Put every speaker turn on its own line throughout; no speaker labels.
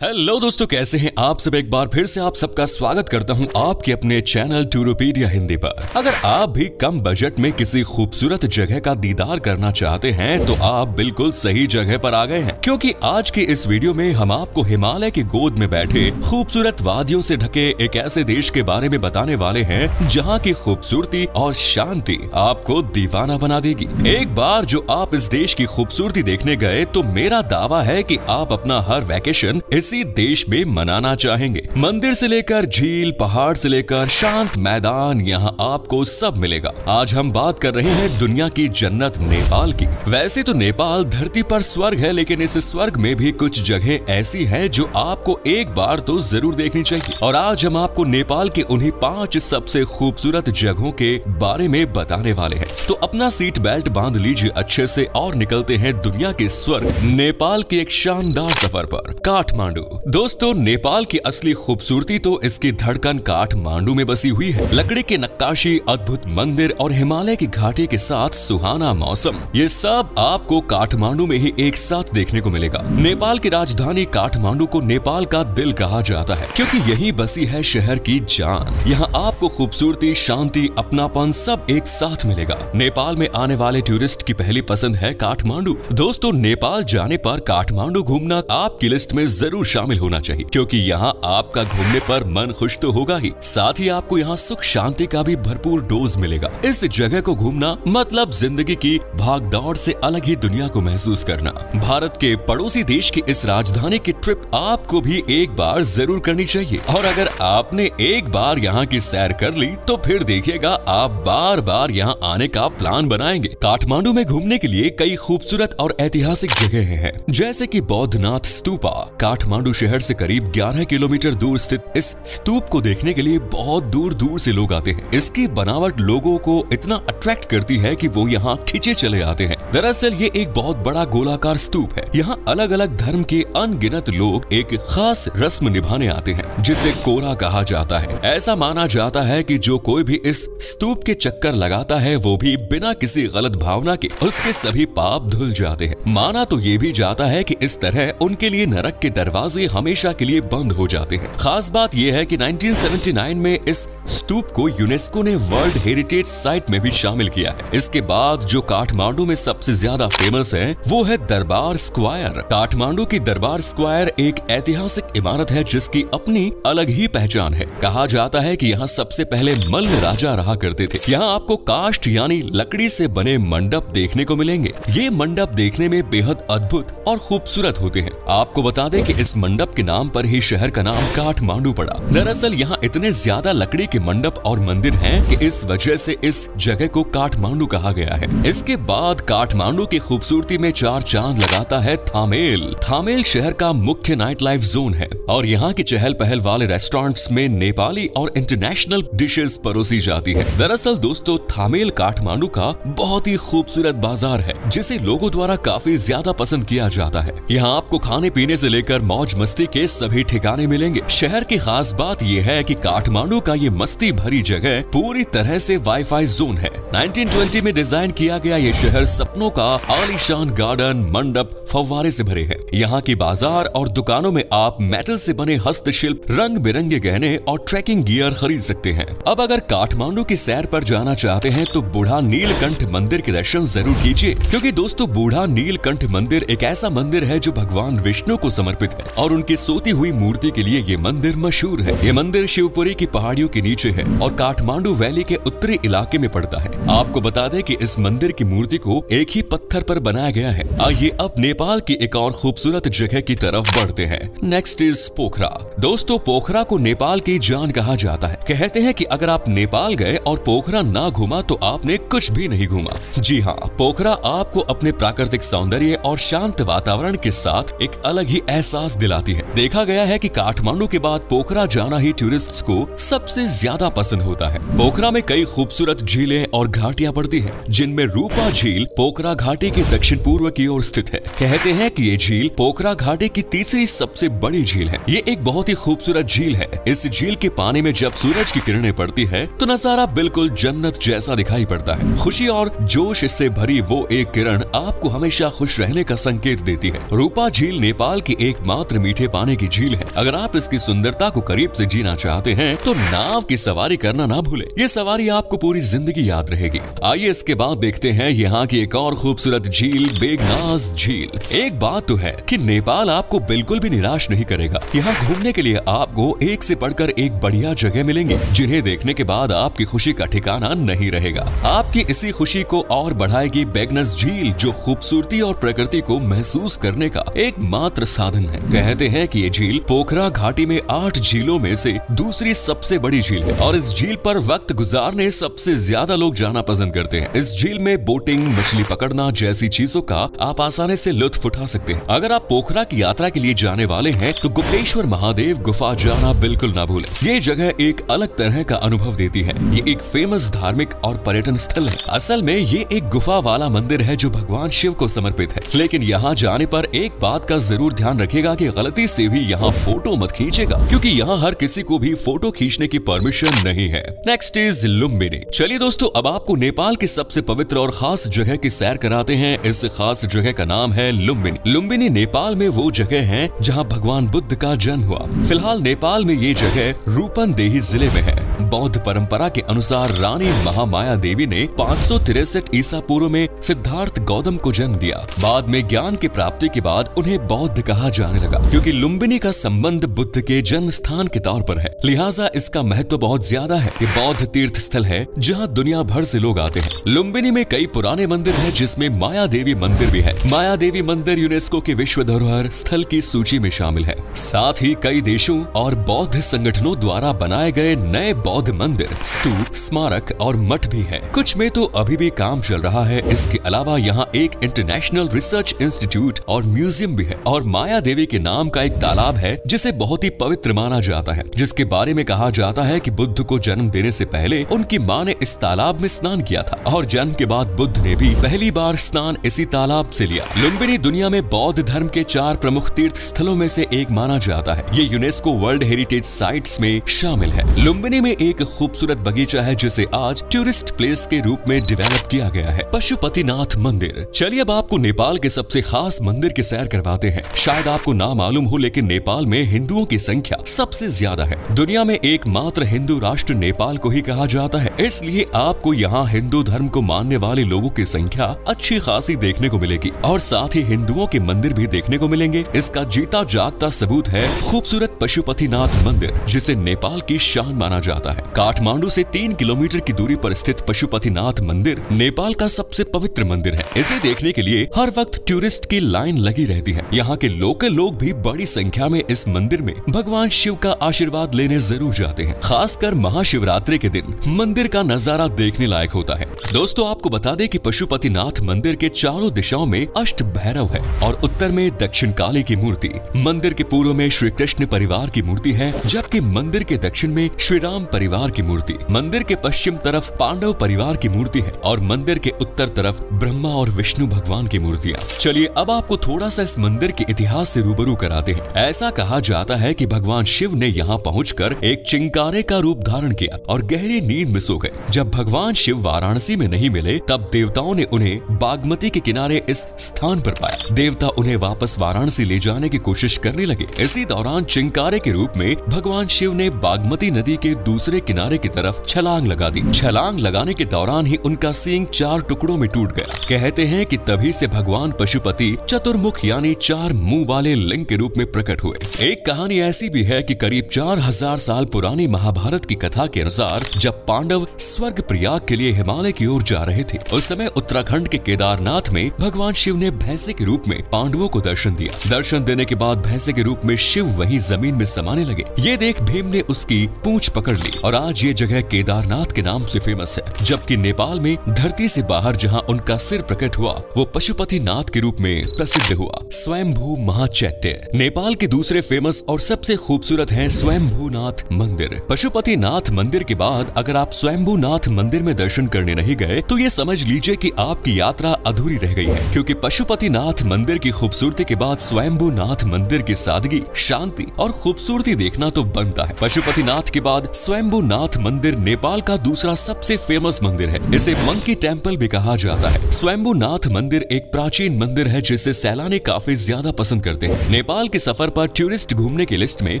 Hello दोस्तों, कैसे हैं आप सब। एक बार फिर से आप सबका स्वागत करता हूं आपके अपने चैनल टूरोपीडिया हिंदी पर। अगर आप भी कम बजट में किसी खूबसूरत जगह का दीदार करना चाहते हैं तो आप बिल्कुल सही जगह पर आ गए हैं, क्योंकि आज के इस वीडियो में हम आपको हिमालय की गोद में बैठे खूबसूरत वादियों से ढके एक ऐसे देश के बारे में बताने वाले हैं जहाँ की खूबसूरती और शांति आपको दीवाना बना देगी। एक बार जो आप इस देश की खूबसूरती देखने गए तो मेरा दावा है कि आप अपना हर वैकेशन इसी देश में मनाना चाहेंगे। मंदिर से लेकर झील, पहाड़ से लेकर शांत मैदान, यहाँ आपको सब मिलेगा। आज हम बात कर रहे हैं दुनिया की जन्नत नेपाल की। वैसे तो नेपाल धरती पर स्वर्ग है, लेकिन इस स्वर्ग में भी कुछ जगह ऐसी हैं जो आपको एक बार तो जरूर देखनी चाहिए। और आज हम आपको नेपाल के उन्हीं 5 सबसे खूबसूरत जगहों के बारे में बताने वाले हैं। तो अपना सीट बेल्ट बांध लीजिए अच्छे से और निकलते हैं दुनिया के स्वर्ग नेपाल के एक शानदार सफर पर, काठमांडू। दोस्तों, नेपाल की असली खूबसूरती तो इसकी धड़कन काठमांडू में बसी हुई है। लकड़ी की नक्काशी, अद्भुत मंदिर और हिमालय की घाटी के साथ सुहाना मौसम, ये सब आपको काठमांडू में ही एक साथ देखने को मिलेगा। नेपाल की राजधानी काठमांडू को नेपाल का दिल कहा जाता है, क्योंकि यही बसी है शहर की जान। यहाँ आपको खूबसूरती, शांति, अपनापन सब एक साथ मिलेगा। नेपाल में आने वाले टूरिस्ट की पहली पसंद है काठमांडू। दोस्तों, नेपाल जाने पर काठमांडू घूमना आपकी लिस्ट में जरूर शामिल होना चाहिए, क्योंकि यहाँ आपका घूमने पर मन खुश तो होगा ही, साथ ही आपको यहाँ सुख शांति का भी भरपूर डोज मिलेगा। इस जगह को घूमना मतलब जिंदगी की भागदौड़ से अलग ही दुनिया को महसूस करना। भारत के पड़ोसी देश की इस राजधानी की ट्रिप आपको भी एक बार जरूर करनी चाहिए। और अगर आपने एक बार यहाँ की सैर कर ली तो फिर देखिएगा आप बार बार यहाँ आने का प्लान बनाएंगे। काठमांडू में घूमने के लिए कई खूबसूरत और ऐतिहासिक जगह हैं, जैसे कि बौद्धनाथ स्तूपा। काठमांडू शहर से करीब 11 किलोमीटर दूर स्थित इस स्तूप को देखने के लिए बहुत दूर दूर से लोग आते हैं। इसकी बनावट लोगों को इतना अट्रैक्ट करती है कि वो यहाँ खिंचे चले आते हैं। दरअसल ये एक बहुत बड़ा गोलाकार स्तूप है। यहाँ अलग अलग धर्म के अनगिनत लोग एक खास रस्म निभाने आते हैं, जिसे कोरा कहा जाता है। ऐसा माना जाता है कि जो कोई भी इस स्तूप के चक्कर लगाता है वो भी बिना किसी गलत भावना के उसके सभी पाप धुल जाते हैं। माना तो ये भी जाता है कि इस तरह उनके लिए नरक के दरवाजे हमेशा के लिए बंद हो जाते हैं। खास बात यह है कि 1979 में इस स्तूप को यूनेस्को ने वर्ल्ड हेरिटेज साइट में भी शामिल किया है। इसके बाद जो काठमांडू में सबसे ज्यादा फेमस है वो है दरबार स्क्वायर। काठमांडू की दरबार स्क्वायर एक ऐतिहासिक इमारत है जिसकी अपनी अलग ही पहचान है। कहा जाता है कि यहाँ सबसे पहले मल्ल राजा रहा करते थे। यहाँ आपको काष्ठ यानी लकड़ी से बने मंडप देखने को मिलेंगे। ये मंडप देखने में बेहद अद्भुत और खूबसूरत होते हैं। आपको बता दें कि इस मंडप के नाम पर ही शहर का नाम काठमांडू पड़ा। दरअसल यहाँ इतने ज्यादा लकड़ी के मंडप और मंदिर हैं कि इस वजह से इस जगह को काठमांडू कहा गया है। इसके बाद काठमांडू की खूबसूरती में 4 चांद लगाता है थामेल। थामेल शहर का मुख्य नाइट लाइफ जोन है और यहाँ की चहल पहल वाले रेस्टोरेंट्स में नेपाली और इंटरनेशनल डिशेस परोसी जाती है। दरअसल दोस्तों, थामेल काठमांडू का बहुत ही खूबसूरत बाजार है, जिसे लोगों द्वारा काफी ज्यादा पसंद किया जाता है। यहाँ आपको खाने पीने से लेकर मौज मस्ती के सभी ठिकाने मिलेंगे। शहर की खास बात यह है कि काठमांडू का ये मस्ती भरी जगह पूरी तरह से वाईफाई जोन है। 1920 में डिजाइन किया गया ये शहर सपनों का आलीशान गार्डन, मंडप, फव्वारे से भरे हैं। यहाँ की बाजार और दुकानों में आप मेटल से बने हस्तशिल्प, रंग बिरंगे गहने और ट्रैकिंग गियर खरीद सकते हैं। अब अगर काठमांडू की सैर पर जाना चाहते हैं तो बूढ़ा नीलकंठ मंदिर के दर्शन जरूर कीजिए, क्योंकि दोस्तों बूढ़ा नीलकंठ मंदिर एक ऐसा मंदिर है जो भगवान विष्णु को समर्पित है और उनकी सोती हुई मूर्ति के लिए ये मंदिर मशहूर है। ये मंदिर शिवपुरी की पहाड़ियों के नीचे है और काठमांडू वैली के उत्तरी इलाके में पड़ता है। आपको बता दें कि इस मंदिर की मूर्ति को एक ही पत्थर पर बनाया गया है। आइए अब नेपाल की एक और खूबसूरत जगह की तरफ बढ़ते हैं। नेक्स्ट इज पोखरा। दोस्तों, पोखरा को नेपाल की जान कहा जाता है। कहते हैं कि अगर आप नेपाल गए और पोखरा ना घूमा तो आपने कुछ भी नहीं घूमा। जी हाँ, पोखरा आपको अपने प्राकृतिक सौंदर्य और शांत वातावरण के साथ एक अलग ही एहसास दिलाती है। देखा गया है कि काठमांडू के बाद पोखरा जाना ही टूरिस्ट्स को सबसे ज्यादा पसंद होता है। पोखरा में कई खूबसूरत झीलें और घाटियां पड़ती हैं, जिनमें रूपा झील पोखरा घाटी के दक्षिण पूर्व की ओर स्थित है। कहते हैं कि ये झील पोखरा घाटी की तीसरी सबसे बड़ी झील है। ये एक बहुत ही खूबसूरत झील है। इस झील के पानी में जब सूरज की किरणें पड़ती है तो नजारा बिल्कुल जन्नत जैसा दिखाई पड़ता है। खुशी और जोश से भरी वो एक किरण आपको हमेशा खुश रहने का संकेत देती है। रूपा झील नेपाल की एकमात्र एकमात्र मीठे पानी की झील है। अगर आप इसकी सुंदरता को करीब से जीना चाहते हैं तो नाव की सवारी करना ना भूले। ये सवारी आपको पूरी जिंदगी याद रहेगी। आइए इसके बाद देखते हैं यहाँ की एक और खूबसूरत झील, बेगनाज झील। एक बात तो है कि नेपाल आपको बिल्कुल भी निराश नहीं करेगा। यहाँ घूमने के लिए आपको एक से बढ़कर एक बढ़िया जगह मिलेंगे, जिन्हें देखने के बाद आपकी खुशी का ठिकाना नहीं रहेगा। आपकी इसी खुशी को और बढ़ाएगी बेगनाज झील, जो खूबसूरती और प्रकृति को महसूस करने का एकमात्र साधन है। कहते हैं कि ये झील पोखरा घाटी में 8 झीलों में से दूसरी सबसे बड़ी झील है और इस झील पर वक्त गुजारने सबसे ज्यादा लोग जाना पसंद करते हैं। इस झील में बोटिंग, मछली पकड़ना जैसी चीजों का आप आसानी से लुत्फ उठा सकते हैं। अगर आप पोखरा की यात्रा के लिए जाने वाले हैं तो गुप्तेश्वर महादेव गुफा जाना बिल्कुल ना भूलें। ये जगह एक अलग तरह का अनुभव देती है। ये एक फेमस धार्मिक और पर्यटन स्थल है। असल में ये एक गुफा वाला मंदिर है जो भगवान शिव को समर्पित है। लेकिन यहाँ जाने पर एक बात का जरूर ध्यान रखिएगा कि गलती से भी यहाँ फोटो मत खींचेगा, क्योंकि यहाँ हर किसी को भी फोटो खींचने की परमिशन नहीं है। Next is Lumbini. चलिए दोस्तों, अब आपको नेपाल की सबसे पवित्र और खास जगह की सैर कराते हैं। इस खास जगह का नाम है लुम्बिनी। लुम्बिनी नेपाल में वो जगह है जहाँ भगवान बुद्ध का जन्म हुआ। फिलहाल नेपाल में ये जगह रूपन्देही जिले में है। बौद्ध परंपरा के अनुसार रानी महामाया देवी ने 563 ईसा पूर्व में सिद्धार्थ गौतम को जन्म दिया। बाद में ज्ञान की प्राप्ति के बाद उन्हें बौद्ध कहा जाने लगा, क्योंकि लुम्बिनी का संबंध बुद्ध के जन्म स्थान के तौर पर है। लिहाजा इसका महत्व बहुत ज्यादा है। ये बौद्ध तीर्थ स्थल है जहाँ दुनिया भर से लोग आते हैं। लुम्बिनी में कई पुराने मंदिर हैं, जिसमें माया देवी मंदिर भी है। माया देवी मंदिर यूनेस्को के विश्व धरोहर स्थल की सूची में शामिल है। साथ ही कई देशों और बौद्ध संगठनों द्वारा बनाए गए नए बौद्ध मंदिर, स्तूप, स्मारक और मठ भी है। कुछ में तो अभी भी काम चल रहा है। इसके अलावा यहाँ एक इंटरनेशनल रिसर्च इंस्टीट्यूट और म्यूजियम भी है। और माया देवी के नाम का एक तालाब है जिसे बहुत ही पवित्र माना जाता है, जिसके बारे में कहा जाता है कि बुद्ध को जन्म देने से पहले उनकी मां ने इस तालाब में स्नान किया था और जन्म के बाद बुद्ध ने भी पहली बार स्नान इसी तालाब से लिया। लुम्बिनी दुनिया में बौद्ध धर्म के 4 प्रमुख तीर्थ स्थलों में से एक माना जाता है। ये यूनेस्को वर्ल्ड हेरिटेज साइट्स में शामिल है। लुम्बिनी में एक खूबसूरत बगीचा है जिसे आज टूरिस्ट प्लेस के रूप में डेवलप किया गया है, पशुपतिनाथ मंदिर। चलिए अब आपको नेपाल के सबसे खास मंदिर की सैर करवाते हैं। शायद आपको ना मालूम हो, लेकिन नेपाल में हिंदुओं की संख्या सबसे ज्यादा है। दुनिया में एकमात्र हिंदू राष्ट्र नेपाल को ही कहा जाता है, इसलिए आपको यहाँ हिंदू धर्म को मानने वाले लोगों की संख्या अच्छी खासी देखने को मिलेगी और साथ ही हिंदुओं के मंदिर भी देखने को मिलेंगे। इसका जीता जागता सबूत है खूबसूरत पशुपतिनाथ मंदिर, जिसे नेपाल की शान माना जाता है। काठमांडू से 3 किलोमीटर की दूरी पर स्थित पशुपतिनाथ मंदिर नेपाल का सबसे पवित्र मंदिर है। इसे देखने के लिए हर वक्त टूरिस्ट की लाइन लगी रहती है। यहाँ के लोकल लोग भी बड़ी संख्या में इस मंदिर में भगवान शिव का आशीर्वाद लेने जरूर जाते हैं। खासकर महाशिवरात्रि के दिन मंदिर का नजारा देखने लायक होता है। दोस्तों, आपको बता दें कि पशुपतिनाथ मंदिर के चारों दिशाओं में अष्ट भैरव है और उत्तर में दक्षिण काली की मूर्ति। मंदिर के पूर्व में श्री कृष्ण परिवार की मूर्ति है, जबकि मंदिर के दक्षिण में श्री राम परिवार की मूर्ति। मंदिर के पश्चिम तरफ पांडव परिवार की मूर्ति है और मंदिर के उत्तर तरफ ब्रह्मा और विष्णु भगवान की मूर्तियाँ। चलिए अब आपको थोड़ा सा इस मंदिर के इतिहास से रूबरू कराते हैं। ऐसा कहा जाता है कि भगवान शिव ने यहाँ पहुंचकर एक चिंकारे का रूप धारण किया और गहरी नींद में सो गए। जब भगवान शिव वाराणसी में नहीं मिले, तब देवताओं ने उन्हें बागमती के किनारे इस स्थान पर पाया। देवता उन्हें वापस वाराणसी ले जाने की कोशिश करने लगे। इसी दौरान चिंकारे के रूप में भगवान शिव ने बागमती नदी के दूसरे किनारे की तरफ छलांग लगा दी। छलांग लगाने के दौरान ही उनका सींग 4 टुकड़ों में टूट गया। कहते हैं कि तभी से भगवान पशुपति चतुर्मुख यानी 4 मुंह वाले लिंग के रूप में प्रकट हुए। एक कहानी ऐसी भी है कि करीब 4000 साल पुरानी महाभारत की कथा के अनुसार जब पांडव स्वर्ग प्रयाग के लिए हिमालय की ओर जा रहे थे, उस समय उत्तराखंड के केदारनाथ में भगवान शिव ने भैंसे के रूप में पांडवों को दर्शन दिया। दर्शन देने के बाद भैंसे के रूप में शिव वहीं जमीन में समाने लगे। ये देख भीम ने उसकी पूंछ पकड़ ली और आज ये जगह केदारनाथ के नाम से फेमस है। जबकि नेपाल में धरती से बाहर जहाँ उनका सिर प्रकट हुआ, वो पशुपतिनाथ के रूप में प्रसिद्ध हुआ। स्वयंभू महाचैत्य नेपाल के दूसरे फेमस और सबसे खूबसूरत है स्वयंभूनाथ मंदिर। पशुपतिनाथ मंदिर के बाद अगर आप स्वयंभूनाथ मंदिर में दर्शन करने नहीं गए तो ये समझ लीजिए कि आपकी यात्रा अधूरी रह गई है, क्योंकि पशुपतिनाथ मंदिर की खूबसूरती के बाद स्वयंभूनाथ मंदिर की सादगी, शांति और खूबसूरती देखना तो बनता है। पशुपतिनाथ के बाद स्वयं स्वयंभूनाथ मंदिर नेपाल का दूसरा सबसे फेमस मंदिर है। इसे मंकी टेम्पल भी कहा जाता है। स्वयंभूनाथ मंदिर एक प्राचीन मंदिर है जिसे सैलानी काफी ज्यादा पसंद करते हैं। नेपाल के सफर पर टूरिस्ट घूमने की लिस्ट में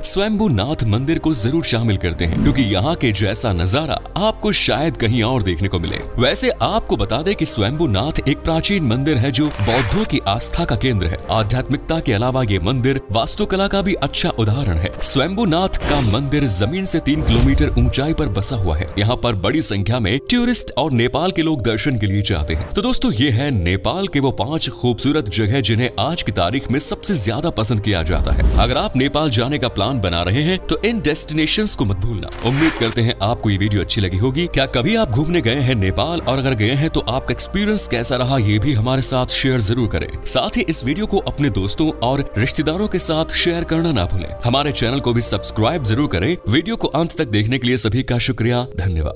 स्वयंभूनाथ मंदिर को जरूर शामिल करते हैं, क्योंकि यहाँ के जैसा नजारा आपको शायद कहीं और देखने को मिले। वैसे आपको बता दें कि स्वयंभूनाथ एक प्राचीन मंदिर है जो बौद्धों की आस्था का केंद्र है। आध्यात्मिकता के अलावा ये मंदिर वास्तुकला का भी अच्छा उदाहरण है। स्वयंभूनाथ का मंदिर जमीन से 3 किलोमीटर ऊंचाई पर बसा हुआ है। यहाँ पर बड़ी संख्या में टूरिस्ट और नेपाल के लोग दर्शन के लिए जाते हैं। तो दोस्तों, ये है नेपाल के वो 5 खूबसूरत जगह जिन्हें आज की तारीख में सबसे ज्यादा पसंद किया जाता है। अगर आप नेपाल जाने का प्लान बना रहे हैं तो इन डेस्टिनेशंस को मत भूलना। उम्मीद करते हैं आपको ये वीडियो अच्छी लगी होगी। क्या कभी आप घूमने गए हैं नेपाल, और अगर गए हैं तो आपका एक्सपीरियंस कैसा रहा ये भी हमारे साथ शेयर जरूर करें। साथ ही इस वीडियो को अपने दोस्तों और रिश्तेदारों के साथ शेयर करना ना भूलें। हमारे चैनल को भी सब्सक्राइब जरूर करें। वीडियो को अंत तक देखने के लिए सभी का शुक्रिया, धन्यवाद।